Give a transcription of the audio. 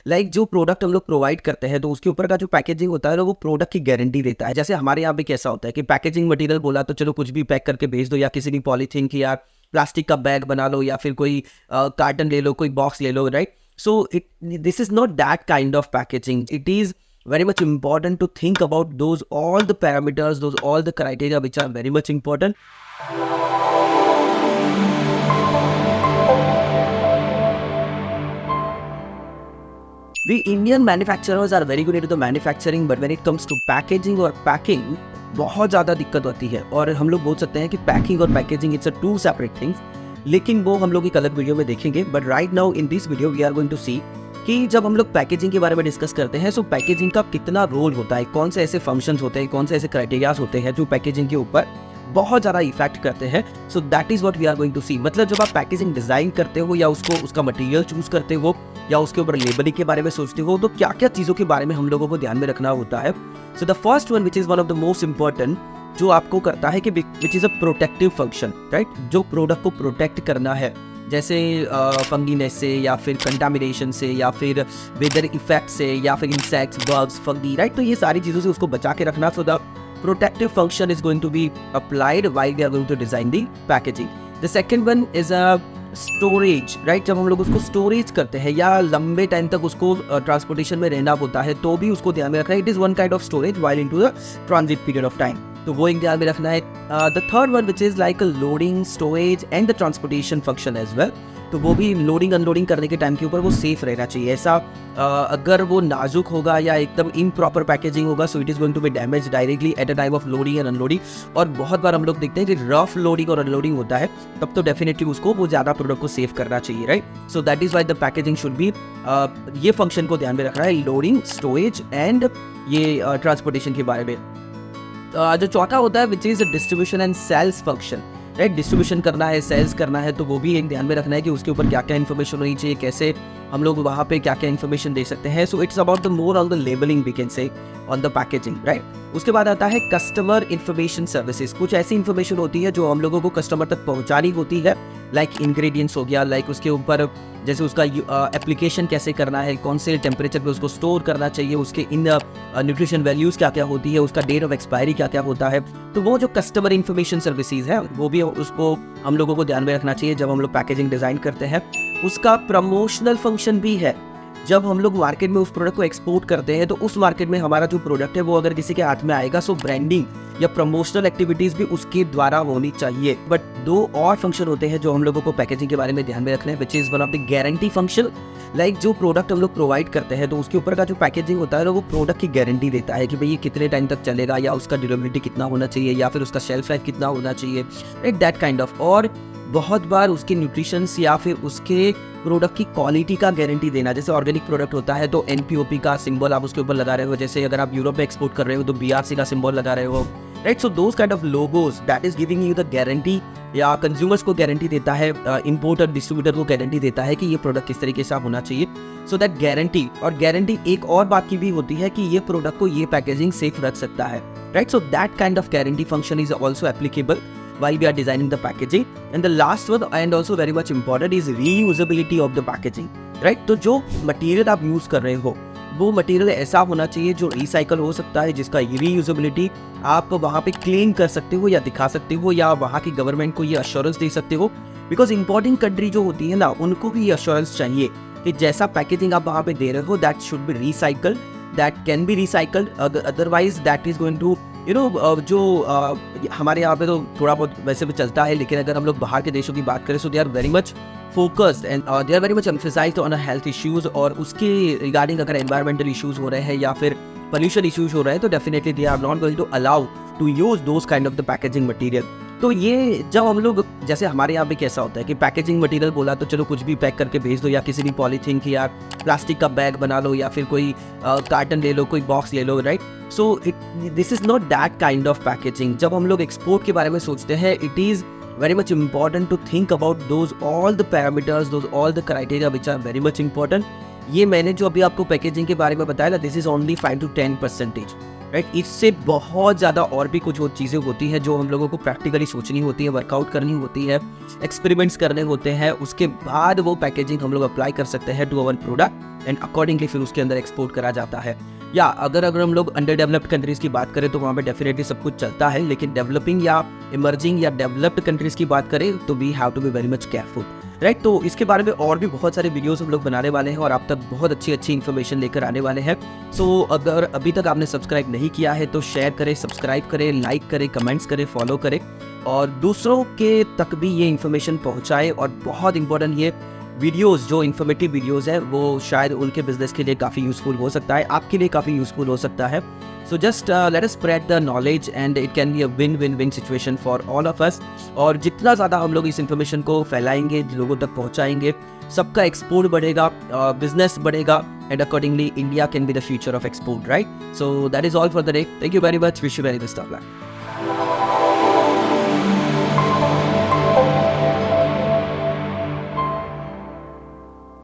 Like जो product हम लोग प्रोवाइड करते हैं तो उसके ऊपर का जो पैकेजिंग होता है ना वो प्रोडक्ट की गारंटी देता है। जैसे हमारे यहाँ पे कैसा होता है कि पैकेजिंग मटेरियल बोला तो चलो कुछ भी पैक करके भेज दो, या किसी भी पॉलीथीन की या प्लास्टिक का बैग बना लो, या फिर कोई कार्टन ले लो, कोई बॉक्स ले लो, right. So it this is not that kind of packaging. It is very much important to think about those all the parameters, those all the criteria which are very much important. We Indian manufacturers are very good at the manufacturing, but when it comes to packaging or packing, बहुत ज़्यादा दिक्कत होती है। और हम लोग बोल सकते हैं कि पैकिंग और packaging it's a two separate things, लेकिन वो हम लोग एक अलग वीडियो में देखेंगे। But right now in this video we are going to see कि जब हम लोग पैकेजिंग के बारे में डिस्कस करते हैं, सो पैकेजिंग का कितना रोल होता है, कौन से ऐसे फंक्शंस होते हैं, कौन से ऐसे क्राइटेरियाज होते हैं जो पैकेजिंग के ऊपर बहुत ज़्यादा इफेक्ट करते हैं। So that is what we are going to see. मतलब जब आप पैकेजिंग डिज़ाइन करते हो या उसको उसका मटेरियल चूज करते हो या उसके ऊपर लेबलिंग के बारे में सोचते हो, तो क्या क्या चीज़ों के बारे में हम लोगों को ध्यान में रखना होता है। So the first one which is one of the most important जो आपको करता है कि which is a protective function, right. जो प्रोडक्ट को प्रोटेक्ट करना है, जैसे फंगीनेस से या फिर कंटामिनेशन से या फिर वेदर इफेक्ट से या फिर इंसेक्ट्स, बग्स, फंगी, राइट। तो ये सारी चीज़ों से उसको बचा के रखना। So the protective function is going to be applied while we are going to design the packaging. The second one is a storage, right? जब हम लोग उसको स्टोरेज करते हैं या लंबे टाइम तक उसको ट्रांसपोर्टेशन में रहना होता है तो भी उसको ध्यान में रखना है। It is one kind of storage while into the transit period of time, तो वो एक ध्यान में रखना है। The third one which is like a loading, storage and the transportation function as well, तो वो भी लोडिंग अनलोडिंग करने के टाइम के ऊपर वो सेफ रहना चाहिए। ऐसा अगर वो नाजुक होगा या एकदम इम्प्रॉपर पैकेजिंग होगा, so it is going to be damage directly at a time of loading and unloading. और बहुत बार हम लोग देखते हैं कि रफ लोडिंग और अनलोडिंग होता है, तब तो डेफिनेटली उसको वो ज़्यादा प्रोडक्ट को सेव करना चाहिए, right. So that is why the packaging should be, ये फंक्शन को ध्यान में रखना है, लोडिंग, स्टोरेज एंड ये ट्रांसपोर्टेशन के बारे में। जो चौथा होता है which is distribution and sales function, right. Distribution करना है, सेल्स करना है, तो वो भी एक ध्यान में रखना है कि उसके ऊपर क्या क्या इन्फॉर्मेशन होनी चाहिए, कैसे हम लोग वहाँ पे क्या क्या इन्फॉर्मेशन दे सकते हैं। So it's about the more on the labelling we can say on the packaging, right. उसके बाद आता है कस्टमर इन्फॉर्मेशन सर्विसेज। कुछ ऐसी इन्फॉर्मेशन होती है जो हम लोगों को कस्टमर तक पहुँचानी होती है, लाइक इंग्रेडिएंट्स हो गया, लाइक उसके ऊपर जैसे उसका एप्लीकेशन कैसे करना है, कौन से टेम्परेचर पे उसको स्टोर करना चाहिए, उसके इन न्यूट्रिशन वैल्यूज़ क्या क्या होती है, उसका डेट ऑफ एक्सपायरी क्या क्या होता है। तो वो जो कस्टमर इन्फॉर्मेशन सर्विसेज है वो भी उसको हम लोगों को ध्यान में रखना चाहिए जब हम लोग पैकेजिंग डिज़ाइन करते हैं। उसका प्रमोशनल फंक्शन भी है। जब हम लोग मार्केट में उस प्रोडक्ट को एक्सपोर्ट करते हैं तो उस मार्केट में हमारा जो प्रोडक्ट है वो अगर किसी के हाथ में आएगा, सो ब्रांडिंग या प्रमोशनल एक्टिविटीज भी उसके द्वारा होनी चाहिए। बट दो और फंक्शन होते हैं जो हम लोगों को पैकेजिंग के बारे में ध्यान में रखना है, which is one of the guarantee function. Like जो प्रोडक्ट हम लोग प्रोवाइड करते हैं तो उसके ऊपर का जो पैकेजिंग होता है वो प्रोडक्ट की गारंटी देता है कि भाई ये कितने टाइम तक चलेगा, या उसका ड्यूरेबिलिटी कितना होना चाहिए, या फिर उसका शेल्फ लाइफ कितना होना चाहिए, राइट, दैट काइंड ऑफ। और बहुत बार उसके न्यूट्रिशंस या फिर उसके प्रोडक्ट की क्वालिटी का गारंटी देना। जैसे ऑर्गेनिक प्रोडक्ट होता है तो एनपीओपी का सिंबल आप उसके ऊपर लगा रहे हो, जैसे अगर आप यूरोप में एक्सपोर्ट कर रहे हो तो बीआरसी का सिंबल लगा रहे हो, right. So those kind of logos that is giving you the guarantee, या कंज्यूमर्स को गारंटी देता है, इंपोर्टर डिस्ट्रीब्यूटर को गारंटी देता है कि ये प्रोडक्ट किस तरीके से होना चाहिए। सो दैट गारंटी, और गारंटी एक और बात की भी होती है कि ये प्रोडक्ट को ये पैकेजिंग सेफ रख सकता है, right. So that kind of guarantee function is also applicable while we are designing the packaging. And the last one and also very much important is reusability of the packaging, right? तो जो material आप use कर रहे हो वो material ऐसा होना चाहिए जो रिसाइकल हो सकता है, जिसका रीयूजेबिलिटी आप वहाँ पे क्लेम कर सकते हो या दिखा सकते हो, या वहाँ की गवर्नमेंट को ये अश्योरेंस दे सकते हो। बिकॉज इंपॉर्टेंट कंट्री जो होती है ना, उनको भी ये अश्योरेंस चाहिए कि जैसा पैकेजिंग आप वहाँ पे दे रहे हो that should be recycled, that can be recycled, otherwise that is going to जो हमारे यहाँ पे तो थोड़ा बहुत वैसे भी चलता है, लेकिन अगर हम लोग बाहर के देशों की बात करें, so they are very much focused and they are very much emphasised on health issues, और उसके रिगार्डिंग अगर एनवायरमेंटल इश्यूज हो रहे हैं या फिर पोल्यूशन इश्यूज हो रहे हैं तो definitely they are not going to allow to use those kind of the packaging material. तो ये जब हम लोग, जैसे हमारे यहाँ पे कैसा होता है कि पैकेजिंग मटेरियल बोला तो चलो कुछ भी पैक करके भेज दो, या किसी भी पॉलीथीन की या प्लास्टिक का बैग बना लो, या फिर कोई कार्टन ले लो, कोई बॉक्स ले लो, right. So this is not that kind of packaging. जब हम लोग एक्सपोर्ट के बारे में सोचते हैं, it is very much important to think about those all the parameters, those all the criteria which are very much important. ये मैंने जो अभी आपको पैकेजिंग के बारे में बताया ना, this is only 5 to 10%, right. इससे बहुत ज़्यादा और भी कुछ और चीज़ें होती हैं जो हम लोगों को प्रैक्टिकली सोचनी होती है, वर्कआउट करनी होती है, एक्सपेरिमेंट्स करने होते हैं, उसके बाद वो पैकेजिंग हम लोग अप्लाई कर सकते हैं to our product and accordingly फिर उसके अंदर एक्सपोर्ट करा जाता है। या अगर हम लोग अंडर डेवलप्ड कंट्रीज़ की बात करें तो वहाँ पे डेफिनेटली सब कुछ चलता है, लेकिन डेवलपिंग या इमर्जिंग या डेवलप्ड कंट्रीज़ की बात करें तो we have to be very much careful, right. तो इसके बारे में और भी बहुत सारे वीडियोस हम लोग बनाने वाले हैं और आप तक बहुत अच्छी इन्फॉर्मेशन लेकर आने वाले हैं। सो अगर अभी तक आपने सब्सक्राइब नहीं किया है तो शेयर करें, सब्सक्राइब करें, लाइक करें, कमेंट्स करें, फॉलो करें और दूसरों के तक भी ये इन्फॉर्मेशन पहुंचाएं। और बहुत इंपॉर्टेंट, ये वीडियोस जो इन्फॉर्मेटिव वीडियोस है वो शायद उनके बिजनेस के लिए काफ़ी यूज़फुल हो सकता है, आपके लिए काफ़ी यूज़फुल हो सकता है। So just let us spread the knowledge and it can be a win win win situation for all of us. और जितना ज़्यादा हम लोग इस इन्फॉर्मेशन को फैलाएंगे, लोगों तक पहुंचाएंगे, सबका एक्सपोर्ट बढ़ेगा, बिजनेस बढ़ेगा and accordingly India can be the future of export, right. So that is all for the day. Thank you very much, wish you very best of luck.